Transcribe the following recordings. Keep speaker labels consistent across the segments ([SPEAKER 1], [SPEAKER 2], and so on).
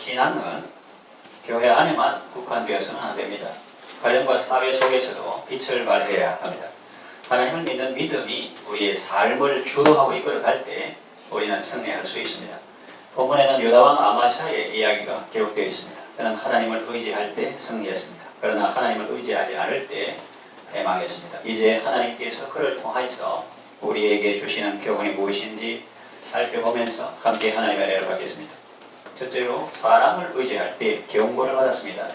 [SPEAKER 1] 신앙은 교회 안에만 국한되어서는 안 됩니다. 가정과 사회 속에서도 빛을 발해야 합니다. 하나님을 믿는 믿음이 우리의 삶을 주도하고 이끌어갈 때 우리는 승리할 수 있습니다. 본문에는 유다왕 아마샤의 이야기가 기록되어 있습니다. 그는 하나님을 의지할 때 승리했습니다. 그러나 하나님을 의지하지 않을 때 패망했습니다. 이제 하나님께서 그를 통하여서 우리에게 주시는 교훈이 무엇인지 살펴보면서 함께 하나님의 은혜를 받겠습니다. 첫째로 사람을 의지할 때 경고를 받았습니다.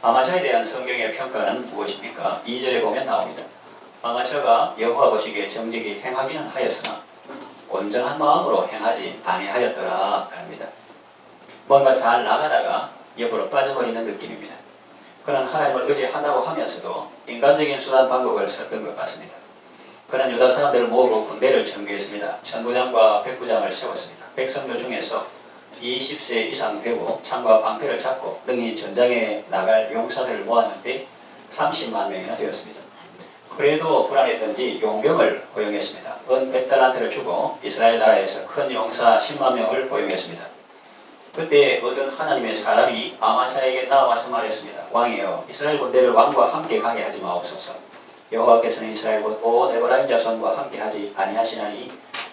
[SPEAKER 1] 아마샤에 대한 성경의 평가는 무엇입니까? 2절에 보면 나옵니다. 아마샤가 여호와 보시기에 정직히 행하기는 하였으나 온전한 마음으로 행하지 아니하였더라 합니다. 뭔가 잘 나가다가 옆으로 빠져버리는 느낌입니다. 그는 하나님을 의지한다고 하면서도 인간적인 수단 방법을 썼던 것 같습니다. 그는 유다 사람들을 모으고 군대를 전개했습니다. 천부장과 백부장을 세웠습니다. 백성들 중에서 20세 이상 되고 창과 방패를 잡고 능히 전장에 나갈 용사들을 모았는데 30만 명이나 되었습니다. 그래도 불안했던지 용병을 고용했습니다. 은 100달란트를 주고 이스라엘 나라에서 큰 용사 10만 명을 고용했습니다. 그때 얻은 하나님의 사람이 아마샤에게 나와서 말했습니다. 왕이여, 이스라엘 군대를 왕과 함께 가게 하지 마옵소서. 여호와께서는 이스라엘 곧 온 에브라임 자손과 함께 하지 아니하시나니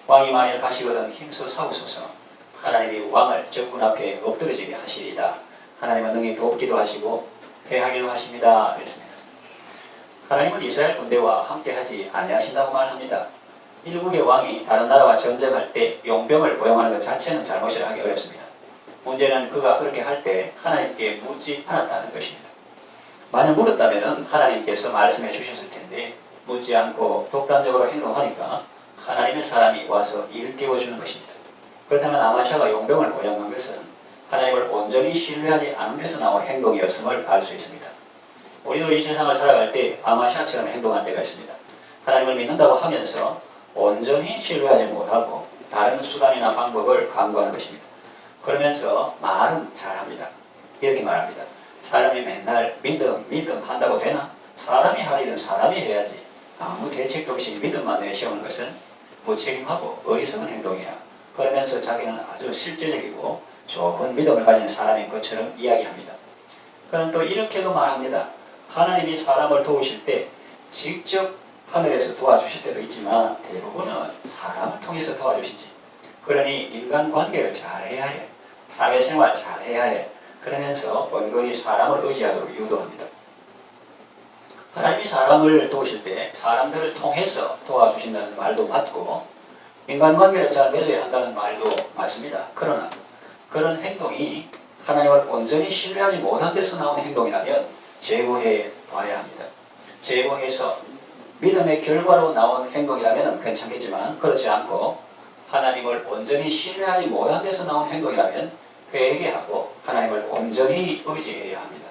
[SPEAKER 1] 왕이 만일 가시거든 힘써 싸우소서. 하나님이 왕을 적군 앞에 엎드러지게 하시리이다. 하나님은 능히 돕기도 하시고 패하기도 하십니다. 그랬습니다. 하나님은 이스라엘 군대와 함께 하지 아니하신다고 말합니다. 일국의 왕이 다른 나라와 전쟁할 때 용병을 고용하는 것 자체는 잘못이라 하기 어렵습니다. 문제는 그가 그렇게 할 때 하나님께 묻지 않았다는 것입니다. 만약 물었다면 하나님께서 말씀해 주셨을 텐데 묻지 않고 독단적으로 행동하니까 하나님의 사람이 와서 일을 깨워주는 것입니다. 그렇다면 아마샤가 용병을 고용한 것은 하나님을 온전히 신뢰하지 않은 데서 나온 행동이었음을 알 수 있습니다. 우리도 이 세상을 살아갈 때 아마샤처럼 행동할 때가 있습니다. 하나님을 믿는다고 하면서 온전히 신뢰하지 못하고 다른 수단이나 방법을 강구하는 것입니다. 그러면서 말은 잘합니다. 이렇게 말합니다. 사람이 맨날 믿음 한다고 되나? 사람이 할 일은 사람이 해야지. 아무 대책도 없이 믿음만 내세우는 것은 무책임하고 어리석은 행동이야. 그러면서 자기는 아주 실제적이고 좋은 믿음을 가진 사람인 것처럼 이야기합니다. 그는 또 이렇게도 말합니다. 하나님이 사람을 도우실 때 직접 하늘에서 도와주실 때도 있지만 대부분은 사람을 통해서 도와주시지. 그러니 인간관계를 잘해야 해. 사회생활 잘해야 해. 그러면서 은근히 사람을 의지하도록 유도합니다. 하나님이 사람을 도우실 때 사람들을 통해서 도와주신다는 말도 맞고 인간관계를 잘 맺어야 한다는 말도 맞습니다. 그러나 그런 행동이 하나님을 온전히 신뢰하지 못한 데서 나온 행동이라면 제거해 봐야 합니다. 제거해서 믿음의 결과로 나온 행동이라면 괜찮겠지만 그렇지 않고 하나님을 온전히 신뢰하지 못한 데서 나온 행동이라면 회개하고 하나님을 온전히 의지해야 합니다.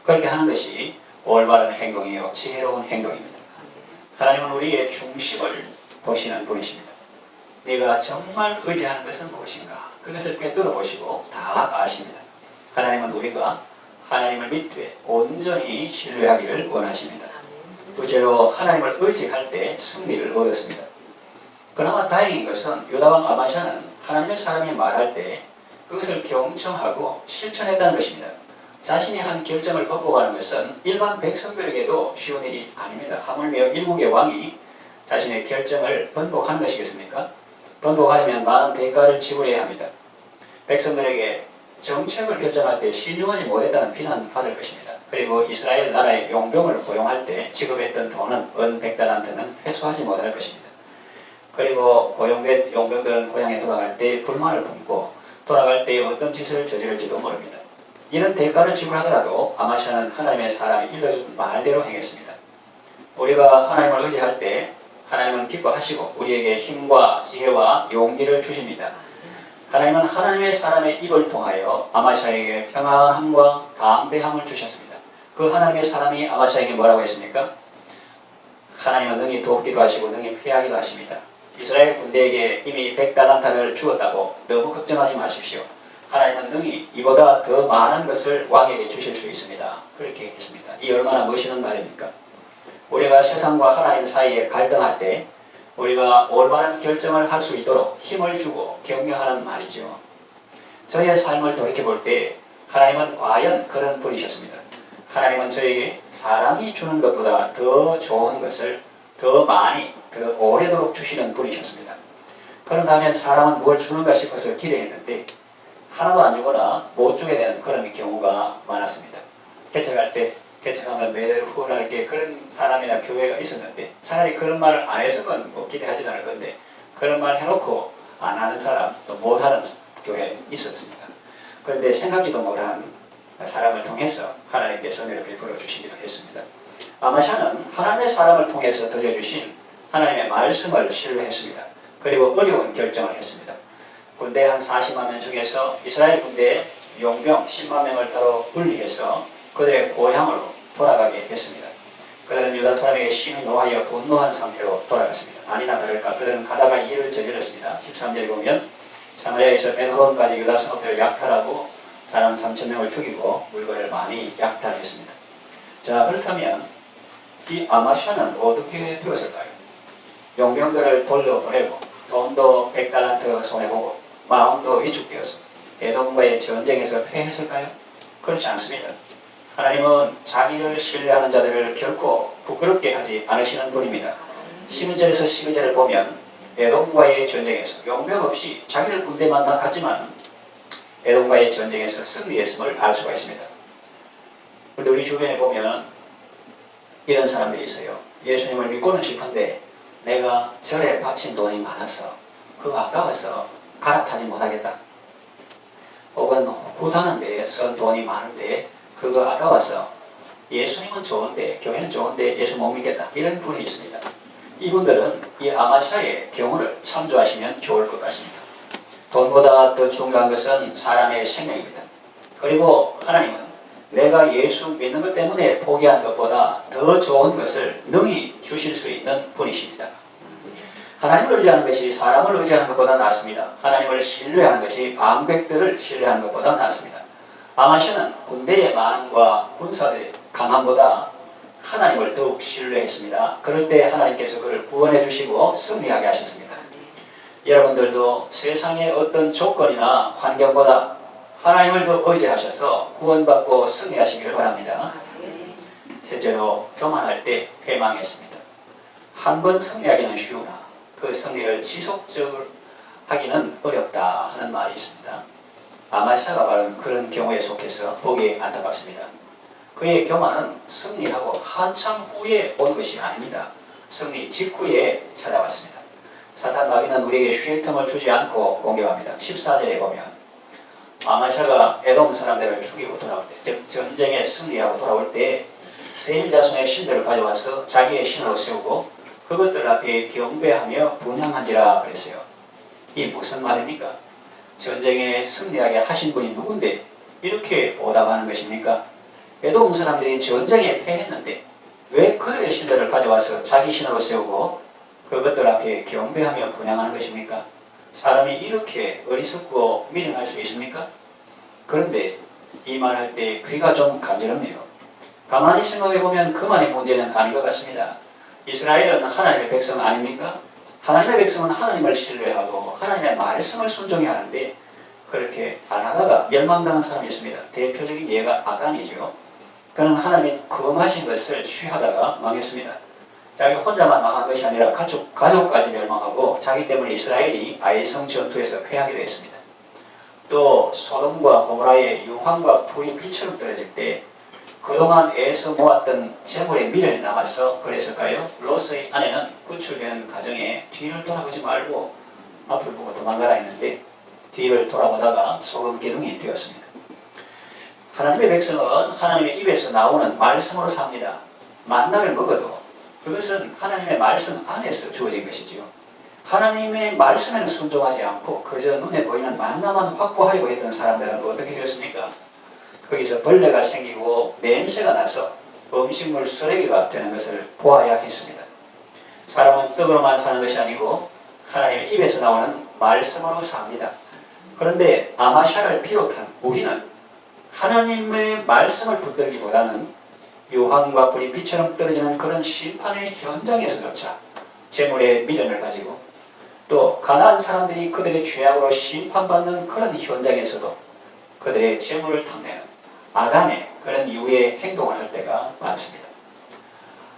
[SPEAKER 1] 그렇게 하는 것이 올바른 행동이요 지혜로운 행동입니다. 하나님은 우리의 중심을 보시는 분이십니다. 네가 정말 의지하는 것은 무엇인가? 그것을 꿰뚫어 보시고 다 아십니다. 하나님은 우리가 하나님을 믿되 온전히 신뢰하기를 원하십니다. 둘째로 하나님을 의지할 때 승리를 얻었습니다. 그나마 다행인 것은 유다왕 아마샤는 하나님의 사람이 말할 때 그것을 경청하고 실천했다는 것입니다. 자신이 한 결정을 번복하는 것은 일반 백성들에게도 쉬운 일이 아닙니다. 하물며 일국의 왕이 자신의 결정을 번복하는 것이겠습니까? 번복하려면 많은 대가를 지불해야 합니다. 백성들에게 정책을 결정할 때 신중하지 못했다는 비난을 받을 것입니다. 그리고 이스라엘 나라의 용병을 고용할 때 지급했던 돈은 은 100달란트는 회수하지 못할 것입니다. 그리고 고용된 용병들은 고향에 돌아갈 때 불만을 품고 돌아갈 때 어떤 짓을 저지를지도 모릅니다. 이런 대가를 지불하더라도 아마샤는 하나님의 사람이 일러준 말대로 행했습니다. 우리가 하나님을 의지할 때 하나님은 기뻐하시고 우리에게 힘과 지혜와 용기를 주십니다. 하나님은 하나님의 사람의 입을 통하여 아마샤에게 평안함과 담대함을 주셨습니다. 그 하나님의 사람이 아마샤에게 뭐라고 했습니까? 하나님은 능히 돕기도 하시고 능히 피하기도 하십니다. 이스라엘 군대에게 이미 100달란트를 주었다고 너무 걱정하지 마십시오. 하나님은 능히 이보다 더 많은 것을 왕에게 주실 수 있습니다. 그렇게 했습니다. 이 얼마나 멋있는 말입니까? 우리가 세상과 하나님 사이에 갈등할 때 우리가 올바른 결정을 할 수 있도록 힘을 주고 격려하는 말이죠. 저의 삶을 돌이켜볼 때 하나님은 과연 그런 분이셨습니다. 하나님은 저에게 사람이 주는 것보다 더 좋은 것을 더 많이, 더 오래도록 주시는 분이셨습니다. 그런가 하면 사람은 뭘 주는가 싶어서 기대했는데 하나도 안 주거나 못 주게 되는 그런 경우가 많았습니다. 개척할 때 개척하면 매일 후원할 게 그런 사람이나 교회가 있었는데 차라리 그런 말을 안 했으면 뭐 기대하지도 않을 건데 그런 말 해놓고 안 하는 사람 또 못하는 교회 있었습니다. 그런데 생각지도 못한 사람을 통해서 하나님께서 은혜를 베풀어 주시기도 했습니다. 아마샤는 하나님의 사람을 통해서 들려주신 하나님의 말씀을 신뢰했습니다. 그리고 어려운 결정을 했습니다. 군대 한 40만 명 중에서 이스라엘 군대의 용병 10만 명을 따로 분리해서 그들의 고향으로 돌아가게 했습니다. 그들은 유다 사람에게 심히 노하여 분노한 상태로 돌아갔습니다. 아니나 다를까 그들은 가다가 일을 저질렀습니다. 13절에 보면 사마리아에서 베드로까지 유다 성읍들을 약탈하고 사람 3,000명을 죽이고 물건을 많이 약탈했습니다. 자, 그렇다면 이 아마샤는 어떻게 되었을까요? 용병들을 돌려보내고 돈도 100달란트 손해보고 마음도 위축되어서 에돔과의 전쟁에서 패했을까요? 그렇지 않습니다. 하나님은 자기를 신뢰하는 자들을 결코 부끄럽게 하지 않으시는 분입니다. 11절에서 12절을 보면 에돔과의 전쟁에서 용병 없이 자기들 군대만 나갔지만 에돔과의 전쟁에서 승리했음을 알 수가 있습니다. 그런데 우리 주변에 보면 이런 사람들이 있어요. 예수님을 믿고는 싶은데 내가 절에 바친 돈이 많아서 그거 아까워서 갈아타지 못하겠다. 혹은 후다는 데 쓴 돈이 많은데 그거 아까워서 예수님은 좋은데 교회는 좋은데 예수 못 믿겠다. 이런 분이 있습니다. 이분들은 이 아마샤의 경우를 참조하시면 좋을 것 같습니다. 돈보다 더 중요한 것은 사람의 생명입니다. 그리고 하나님은 내가 예수 믿는 것 때문에 포기한 것보다 더 좋은 것을 능히 주실 수 있는 분이십니다. 하나님을 의지하는 것이 사람을 의지하는 것보다 낫습니다. 하나님을 신뢰하는 것이 방백들을 신뢰하는 것보다 낫습니다. 아마샤는 군대의 많음과 군사들의 강함보다 하나님을 더욱 신뢰했습니다. 그럴 때 하나님께서 그를 구원해 주시고 승리하게 하셨습니다. 여러분들도 세상의 어떤 조건이나 환경보다 하나님을 더 의지하셔서 구원받고 승리하시기를 바랍니다. 실제로 교만할 때 패망했습니다. 한 번 승리하기는 쉬우나 그 승리를 지속적으로 하기는 어렵다 하는 말이 있습니다. 아마샤가 바로 그런 경우에 속해서 보기 안타깝습니다. 그의 교만은 승리하고 한참 후에 온 것이 아닙니다. 승리 직후에 찾아왔습니다. 사탄 마귀는 우리에게 쉴 틈을 주지 않고 공격합니다. 14절에 보면 아마샤가 에돔 사람들을 죽이고 돌아올 때, 즉 전쟁에 승리하고 돌아올 때 세일 자손의 신들을 가져와서 자기의 신으로 세우고 그것들 앞에 경배하며 분향한지라 그랬어요. 이 무슨 말입니까? 전쟁에 승리하게 하신 분이 누군데 이렇게 보답하는 것입니까? 에돔 사람들이 전쟁에 패했는데 왜 그들의 신들을 가져와서 자기 신으로 세우고 그것들 앞에 경배하며 분향하는 것입니까? 사람이 이렇게 어리석고 미련할 수 있습니까? 그런데 이 말할 때 귀가 좀 간지럽네요. 가만히 생각해보면 그만의 문제는 아닌 것 같습니다. 이스라엘은 하나님의 백성 아닙니까? 하나님의 백성은 하나님을 신뢰하고 하나님의 말씀을 순종해야 하는데 그렇게 안 하다가 멸망당한 사람이 있습니다. 대표적인 예가 아간이죠. 그는 하나님이 금하신 것을 취하다가 망했습니다. 자기 혼자만 망한 것이 아니라 가족까지 멸망하고 자기 때문에 이스라엘이 아이성 전투에서 패하게 되었습니다. 또 소돔과 고모라의 유황과 불이 빛처럼 떨어질 때 그동안 애써 모았던 재물의 미련이 남아서 그랬을까요? 롯의 아내는 구출되는 가정에 뒤를 돌아보지 말고 앞을 보고 도망가라 했는데 뒤를 돌아보다가 소금 기둥이 되었습니다. 하나님의 백성은 하나님의 입에서 나오는 말씀으로 삽니다. 만나를 먹어도 그것은 하나님의 말씀 안에서 주어진 것이지요. 하나님의 말씀에는 순종하지 않고 그저 눈에 보이는 만나만 확보하려고 했던 사람들은 어떻게 되었습니까? 거기서 벌레가 생기고 냄새가 나서 음식물 쓰레기가 되는 것을 보아야 했습니다. 사람은 떡으로만 사는 것이 아니고 하나님의 입에서 나오는 말씀으로 삽니다. 그런데 아마샤를 비롯한 우리는 하나님의 말씀을 붙들기보다는 유황과 불이 빛처럼 떨어지는 그런 심판의 현장에서조차 재물의 미련을 가지고 또 가난한 사람들이 그들의 죄악으로 심판받는 그런 현장에서도 그들의 재물을 탐내는 아간의 그런 이후의 행동을 할 때가 많습니다.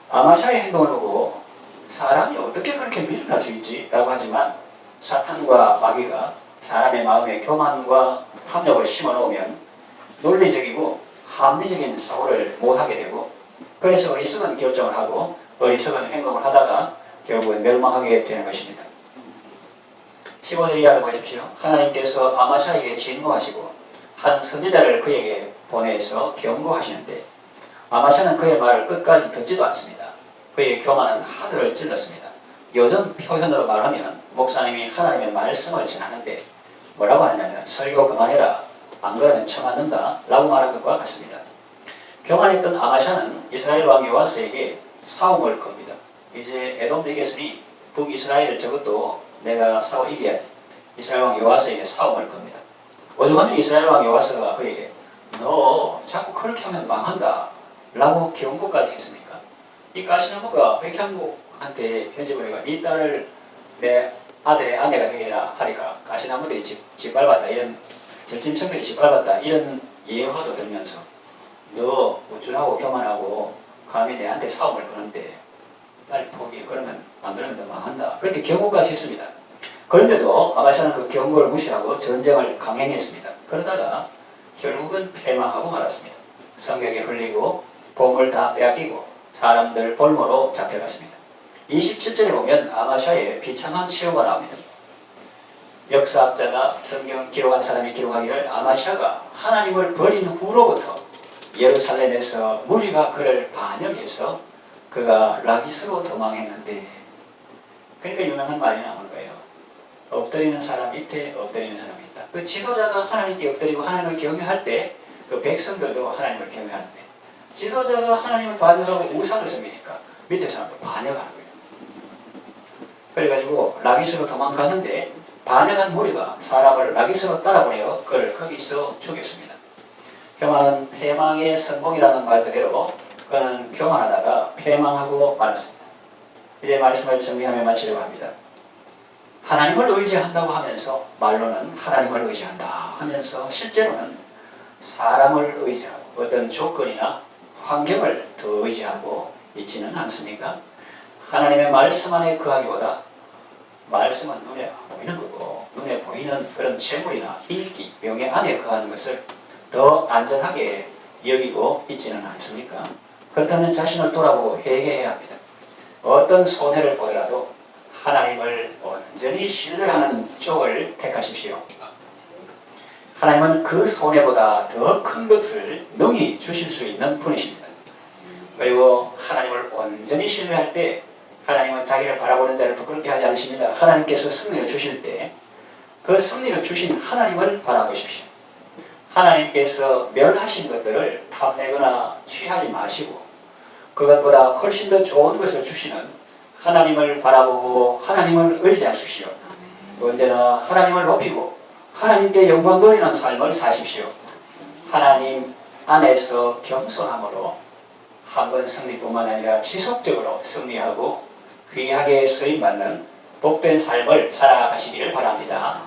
[SPEAKER 1] 아마샤의 행동을 보고 사람이 어떻게 그렇게 미련할 수 있지? 라고 하지만 사탄과 마귀가 사람의 마음에 교만과 탐욕을 심어놓으면 논리적이고 합리적인 사고를 못하게 되고 그래서 어리석은 결정을 하고 어리석은 행동을 하다가 결국은 멸망하게 되는 것입니다. 15절 이하를 보십시오. 하나님께서 아마샤에게 진노하시고 한 선지자를 그에게 보내서 경고하시는데 아마샤는 그의 말을 끝까지 듣지도 않습니다. 그의 교만은 하늘을 찔렀습니다. 요즘 표현으로 말하면 목사님이 하나님의 말씀을 전하는데 뭐라고 하느냐면 설교 그만해라, 안 그러면 처맞는다 라고 말한 것과 같습니다. 교만했던 아마샤는 이스라엘 왕 요아스에게 싸움을 겁니다. 이제 에돔도 이겼으니 북이스라엘 저것도 내가 싸워 이겨야지. 이스라엘 왕 요아스에게 싸움을 겁니다. 오죽하면 이스라엘 왕 요아스가 그에게 너 자꾸 그렇게 하면 망한다 라고 경고까지 했습니까? 이 가시나무가 백향목한테 편집을 해가 이 딸을 내 아들의 아내가 되게 해라 하니까 가시나무들이 짓밟았다, 이런 절짐승들이 짓밟았다, 이런 예화도 들면서 너 우쭐하고 교만하고 감히 내한테 싸움을 거는데 빨리 포기해. 그러면 안 그러면 너 망한다. 그렇게 경고까지 했습니다. 그런데도 아마샤는 그 경고를 무시하고 전쟁을 강행했습니다. 그러다가 결국은 패망하고 말았습니다. 성벽에 흘리고 보물 다 빼앗기고 사람들 볼모로 잡혀갔습니다. 27절에 보면 아마샤의 비참한 최후가 나옵니다. 역사학자가 성경 기록한 사람이 기록하기를 아마샤가 하나님을 버린 후로부터 예루살렘에서 무리가 그를 반역해서 그가 라기스로 도망했는데, 그러니까 유명한 말이 나오는 거예요. 엎드리는 사람 밑에 엎드리는 사람이 있다. 그 지도자가 하나님께 엎드리고 하나님을 경외할 때 그 백성들도 하나님을 경외하는데, 지도자가 하나님을 반역하고 우상을 섬기니까 밑에 사람도 반역하는 거예요. 그래가지고 라기스로 도망갔는데 반역한 무리가 사람을 라기스로 따라보내어 그를 거기서 죽였습니다. 교만은 패망의 성공이라는 말 그대로 그는 교만하다가 패망하고 말았습니다. 이제 말씀을 정리하며 마치려고 합니다. 하나님을 의지한다고 하면서 말로는 하나님을 의지한다 하면서 실제로는 사람을 의지하고 어떤 조건이나 환경을 더 의지하고 있지는 않습니까? 하나님의 말씀 안에 거하기보다 말씀은 눈에 안 보이는 거고 눈에 보이는 그런 재물이나 인기, 명예 안에 거하는 것을 더 안전하게 여기고 있지는 않습니까? 그렇다면 자신을 돌아보고 회개해야 합니다. 어떤 손해를 보더라도 하나님을 온전히 신뢰하는 쪽을 택하십시오. 하나님은 그 손해보다 더 큰 것을 능히 주실 수 있는 분이십니다. 그리고 하나님을 온전히 신뢰할 때 하나님은 자기를 바라보는 자를 부끄럽게 하지 않으십니다. 하나님께서 승리를 주실 때 그 승리를 주신 하나님을 바라보십시오. 하나님께서 멸하신 것들을 탐내거나 취하지 마시고 그것보다 훨씬 더 좋은 것을 주시는 하나님을 바라보고 하나님을 의지하십시오. 언제나 하나님을 높이고 하나님께 영광 돌리는 삶을 사십시오. 하나님 안에서 겸손함으로 한 번 승리뿐만 아니라 지속적으로 승리하고 귀하게 쓰임받는 복된 삶을 살아가시기를 바랍니다.